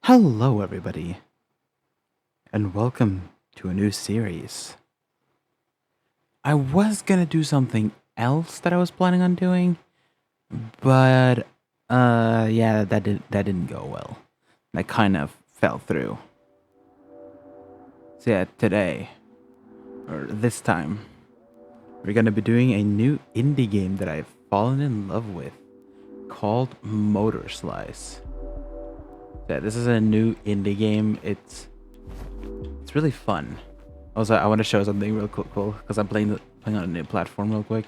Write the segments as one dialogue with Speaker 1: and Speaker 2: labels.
Speaker 1: Hello, everybody, and welcome to a new series. I was gonna do something else that I was planning on doing, but yeah, that didn't go well. That kind of fell through. So yeah, today or this time, we're gonna be doing a new indie game that I've fallen in love with, called Motorslice. Yeah, this is a new indie game. It's really fun. Also, I want to show something real cool because I'm playing on a new platform real quick.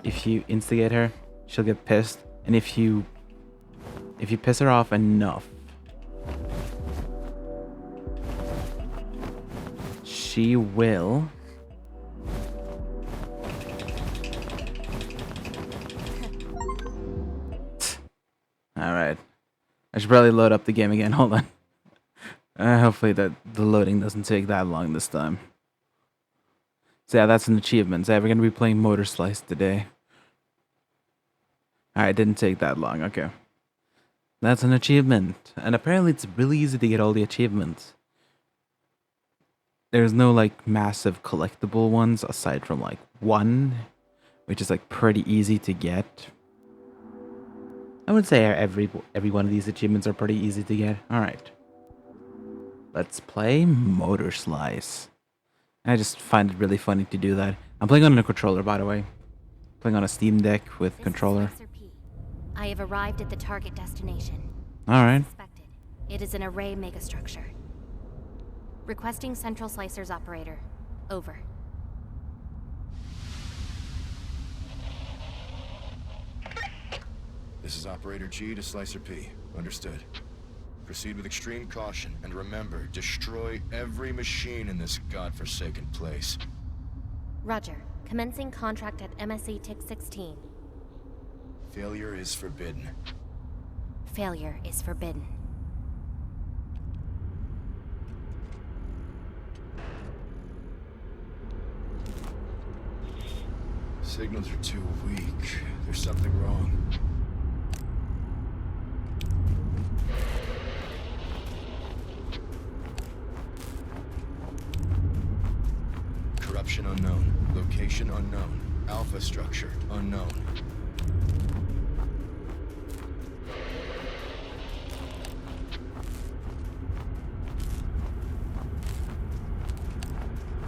Speaker 1: If you instigate her, she'll get pissed, and if you piss her off enough, she will. All right, I should probably load up the game again. Hold on. Hopefully that the loading doesn't take that long this time. So yeah, that's an achievement. So yeah, we're gonna be playing Motorslice today. Alright, didn't take that long. Okay. That's an achievement. And apparently it's really easy to get all the achievements. There's no like massive collectible ones aside from like one, which is like pretty easy to get. I would say every one of these achievements are pretty easy to get. Alright. Let's play Motorslice. I just find it really funny to do that. I'm playing on a controller, by the way. Playing on a Steam Deck with
Speaker 2: This
Speaker 1: controller.
Speaker 2: is Slicer P. I have arrived at the target destination.
Speaker 1: Alright.
Speaker 2: Suspected. It is an array megastructure. Requesting Central Slicer's operator. Over.
Speaker 3: This is Operator G to Slicer P. Understood. Proceed with extreme caution, and remember, destroy every machine in this godforsaken place.
Speaker 2: Roger. Commencing contract at MSC Tick 16.
Speaker 3: Failure is forbidden.
Speaker 2: Failure is forbidden.
Speaker 3: Signals are too weak. There's something wrong. Corruption unknown. Location unknown. Alpha structure unknown.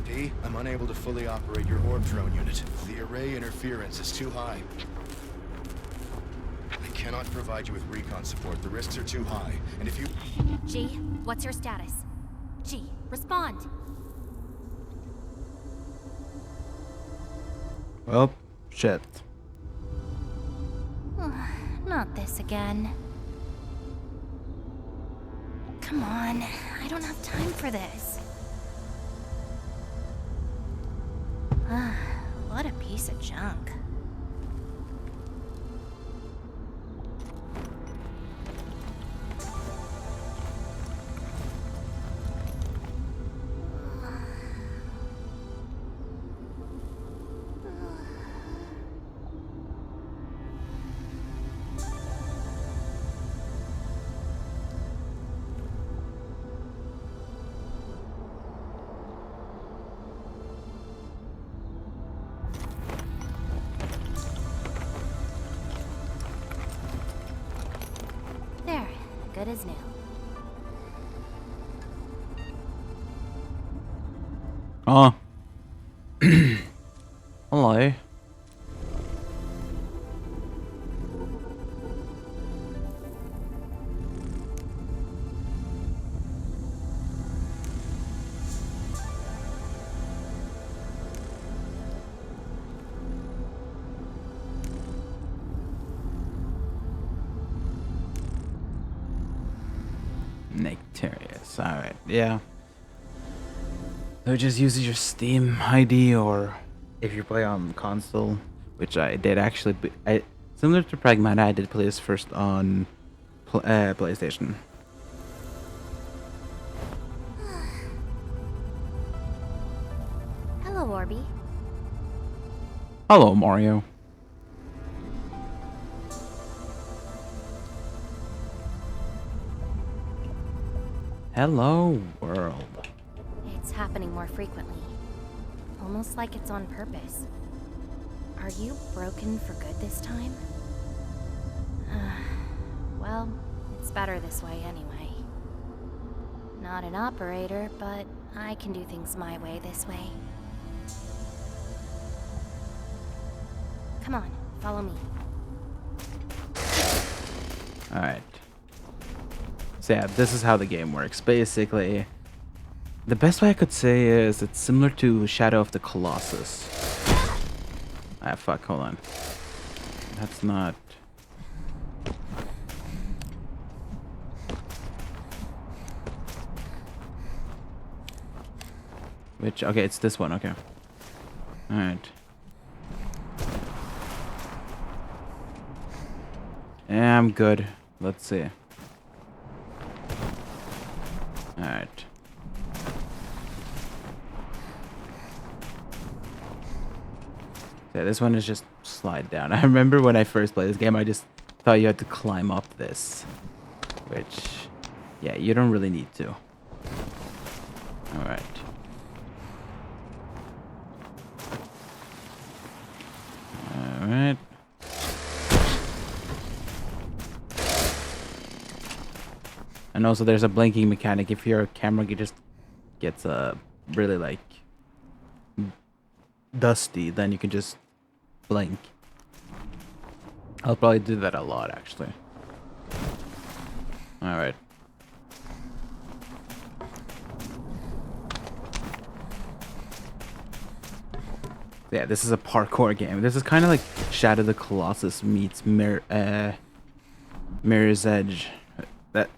Speaker 3: P, I'm unable to fully operate your orb drone unit. The array interference is too high. I cannot provide you with recon support. The risks are too high. And if you...
Speaker 2: G, what's your status? G, respond!
Speaker 1: Well, shit.
Speaker 2: Not this again. Come on, I don't have time for this. What a piece of junk. There, good as new.
Speaker 1: Oh. Hello. Nectarius. Alright, yeah. So just use your Steam ID, or if you play on console, which I did actually. Similar to Pragmata, I did play this first on PlayStation.
Speaker 2: Hello, Orby.
Speaker 1: Hello, Mario. Hello, world.
Speaker 2: It's happening more frequently. Almost like it's on purpose. Are you broken for good this time? Well, it's better this way anyway. Not an operator, but I can do things my way this way. Come on, follow me.
Speaker 1: Alright. So yeah, this is how the game works. Basically, the best way I could say is it's similar to Shadow of the Colossus. Ah, fuck, hold on. That's not... Which, okay, it's this one, okay. Alright. Yeah, I'm good. Let's see. Alright. Yeah, this one is just slide down. I remember when I first played this game, I just thought you had to climb up this. Which, yeah, you don't really need to. Alright. Alright. And also there's a blinking mechanic. If your camera just gets really like dusty, then you can just blink. I'll probably do that a lot actually. Alright. Yeah, this is a parkour game. This is kind of like Shadow of the Colossus meets Mirror's Edge.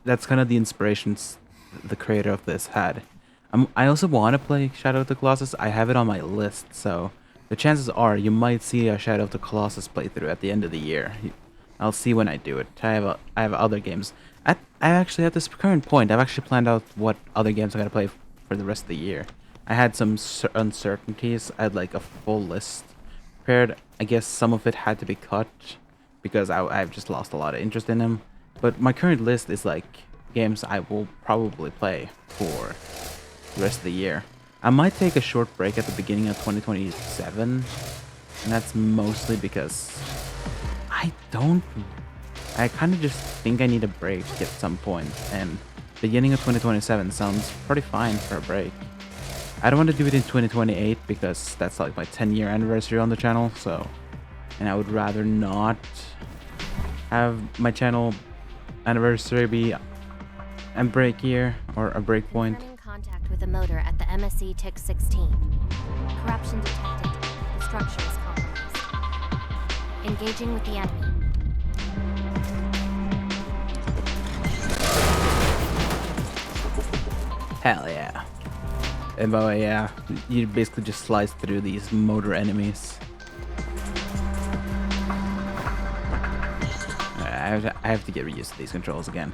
Speaker 1: That's kind of the inspirations the creator of this had. I also want to play Shadow of the Colossus. I have it on my list, so the chances are you might see a Shadow of the Colossus playthrough at the end of the year. I'll see when I do it. I have other games. I actually, at this current point, I've actually planned out what other games I'm gonna play for the rest of the year. I had some uncertainties. I had like a full list prepared. I guess some of it had to be cut because I've just lost a lot of interest in them. But my current list is like games I will probably play for the rest of the year. I might take a short break at the beginning of 2027, and that's mostly because I kind of just think I need a break at some point, and beginning of 2027 sounds pretty fine for a break. I don't want to do it in 2028 because that's like my 10-year anniversary on the channel, so, and I would rather not have my channel anniversary be a break year or a break point.
Speaker 2: Confirming contact with a motor at the MSC TIC 16. Corruption detected. The structure is compromised. Engaging with the enemy.
Speaker 1: Hell yeah. And by the way, yeah, you basically just slice through these motor enemies. I have to get used to these controls again.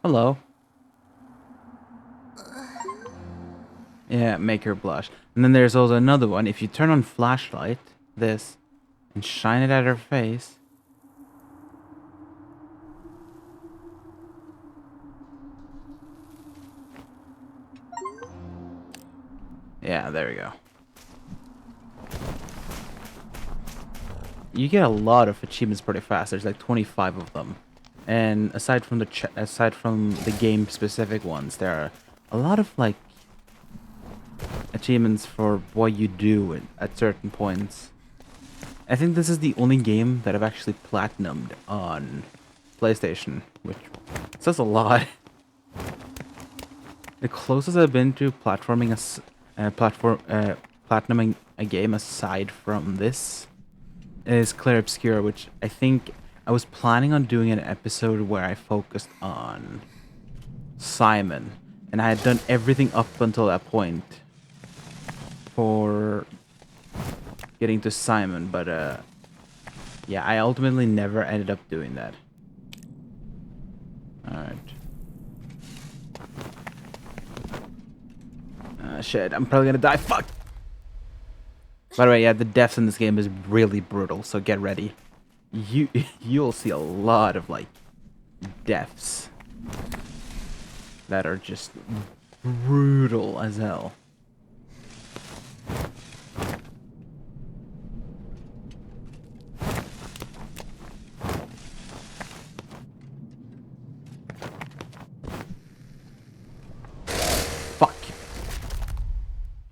Speaker 1: Hello. Yeah, make her blush. And then there's also another one. If you turn on flashlight, this, and shine it at her face. Yeah, there we go. You get a lot of achievements pretty fast. There's like 25 of them. And aside from the game specific ones, there are a lot of like achievements for what you do at certain points. I think this is the only game that I've actually platinumed on PlayStation, which says a lot. The closest I've been to platinuming a game aside from this is Clair Obscur, which I think I was planning on doing an episode where I focused on Simon. And I had done everything up until that point for getting to Simon, but yeah, I ultimately never ended up doing that. Alright. Shit, I'm probably gonna die. Fuck! By the way, yeah, the deaths in this game is really brutal, so get ready. You'll see a lot of, like, deaths that are just brutal as hell. Fuck.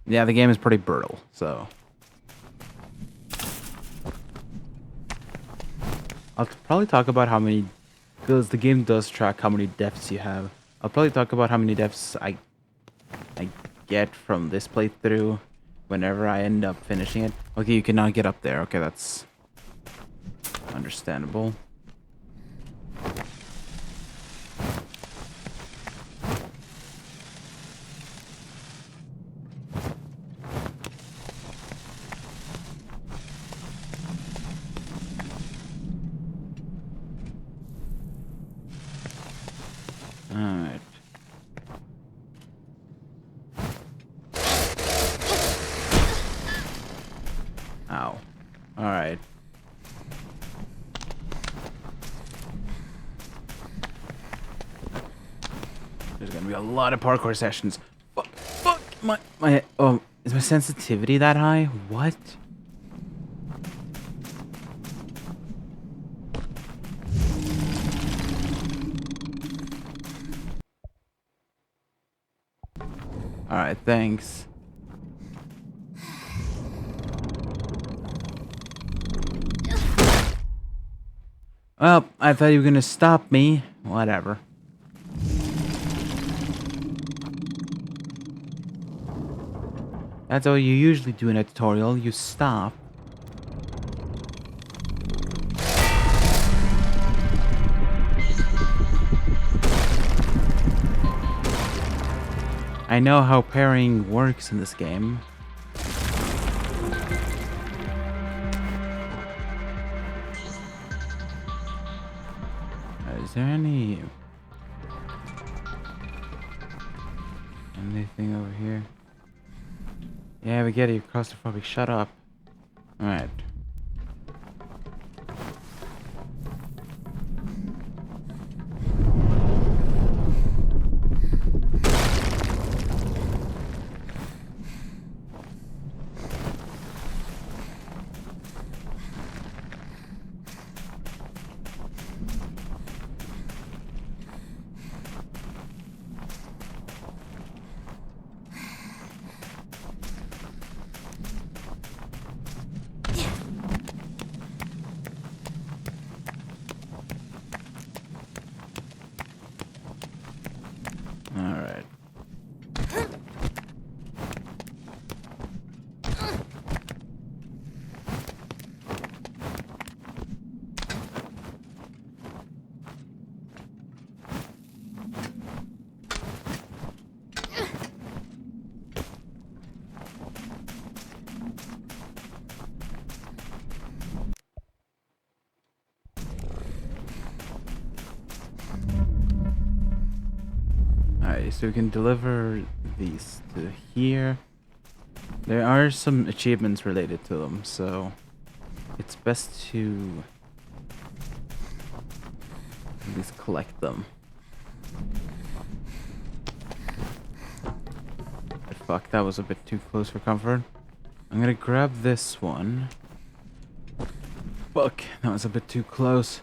Speaker 1: Yeah, the game is pretty brutal, so... I'll probably talk about how many... Because the game does track how many deaths you have. I'll probably talk about how many deaths I get from this playthrough whenever I end up finishing it. Okay, you cannot get up there. Okay, that's understandable. Alright. Ow. Alright. There's gonna be a lot of parkour sessions. Fuck. Fuck. My oh, is my sensitivity that high? What? Alright, thanks. Well, I thought you were gonna stop me. Whatever. That's all you usually do in a tutorial. You stop. I know how parrying works in this game. Is there anything over here? Yeah, we get it. You're claustrophobic. Shut up. Alright. Alright. Alright, so we can deliver these to here. There are some achievements related to them, so it's best to at least collect them. But fuck, that was a bit too close for comfort. I'm gonna grab this one. Fuck, that was a bit too close.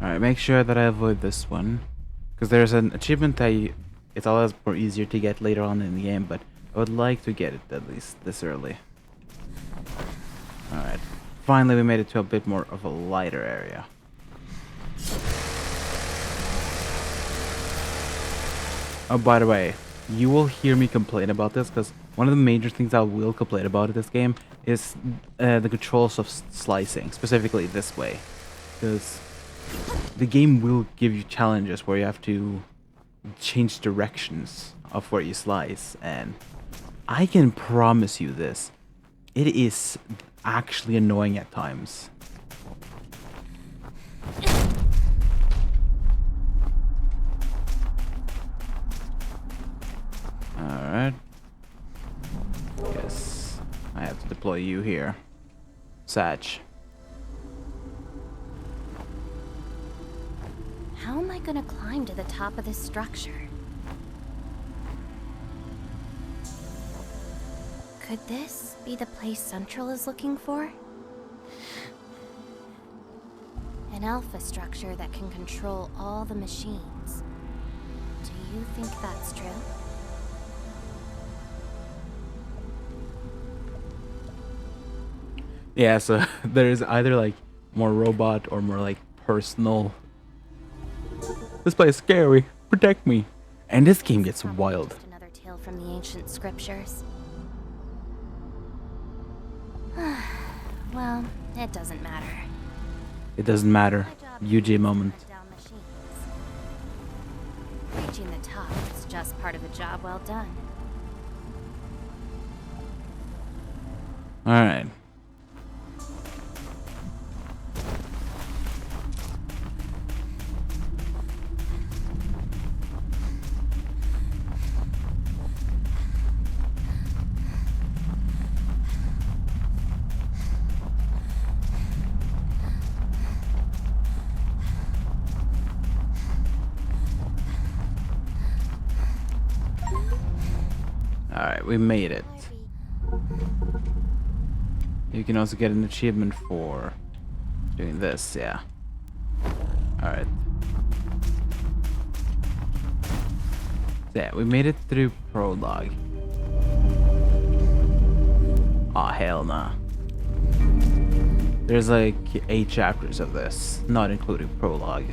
Speaker 1: Alright, make sure that I avoid this one. Because there's an achievement that it's always more easier to get later on in the game, but I would like to get it at least this early. Alright. Finally we made it to a bit more of a lighter area. Oh, by the way, you will hear me complain about this, because one of the major things I will complain about in this game is the controls of slicing, specifically this way. Because the game will give you challenges where you have to change directions of where you slice, and I can promise you this, it is actually annoying at times. Alright. Yes, I have to deploy you here. Satch.
Speaker 2: How am I gonna climb to the top of this structure? Could this be the place Central is looking for? An alpha structure that can control all the machines. Do you think that's true?
Speaker 1: Yeah, so there's either like more robot or more like personal. This place is scary. Protect me. And this game gets
Speaker 2: Probably
Speaker 1: wild.
Speaker 2: just another tale from the ancient scriptures. Well, it doesn't matter.
Speaker 1: It doesn't matter.
Speaker 2: My job
Speaker 1: UJ
Speaker 2: is to
Speaker 1: moment.
Speaker 2: hunt down machines. Reaching the top is just part of a job well done.
Speaker 1: Alright. Alright, we made it. You can also get an achievement for doing this, yeah. Alright. So yeah, we made it through prologue. Aw, hell nah. There's like 8 chapters of this, not including prologue.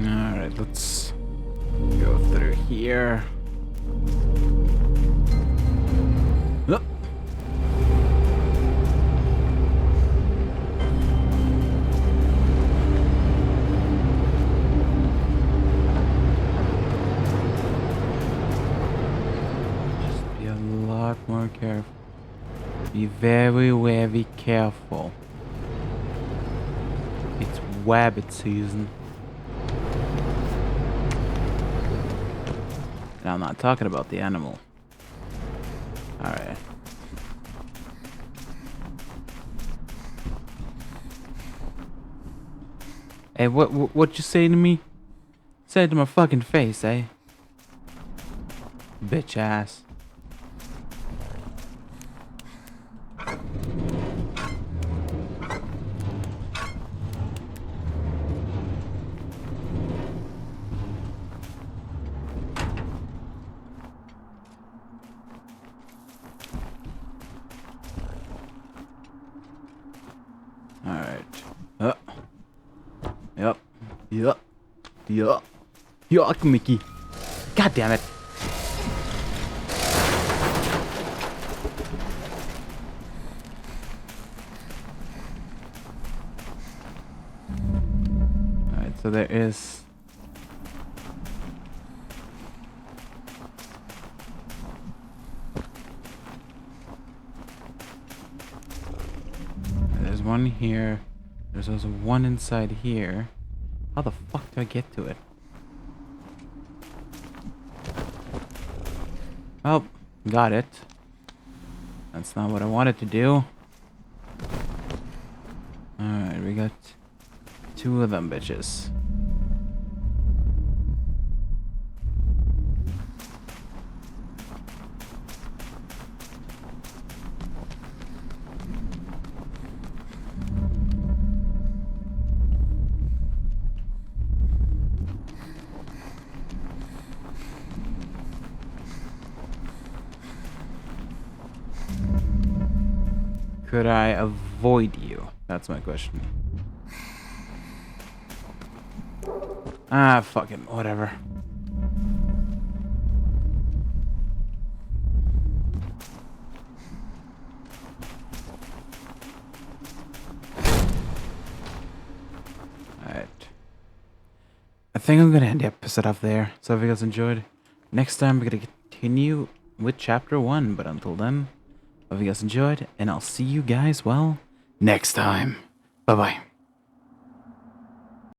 Speaker 1: Alright, let's go through here. Oh. Just be a lot more careful. Be very, very careful. It's wabbit season. And I'm not talking about the animal. Alright. Hey, what you saying to me? Say it to my fucking face, eh? Bitch ass. Alright. Yep. Yup. Yup. Yuck, Mickey. God damn it. Alright, so there is... There's one here. There's also one inside here. How the fuck do I get to it? Oh, got it. That's not what I wanted to do. Alright, we got 2 of them bitches. Could I avoid you? That's my question. Ah, fucking whatever. Alright. I think I'm gonna end the episode off there. So if you guys enjoyed, next time we're gonna continue with chapter 1. But until then, hope you guys enjoyed, and I'll see you guys, well, next time. Bye bye.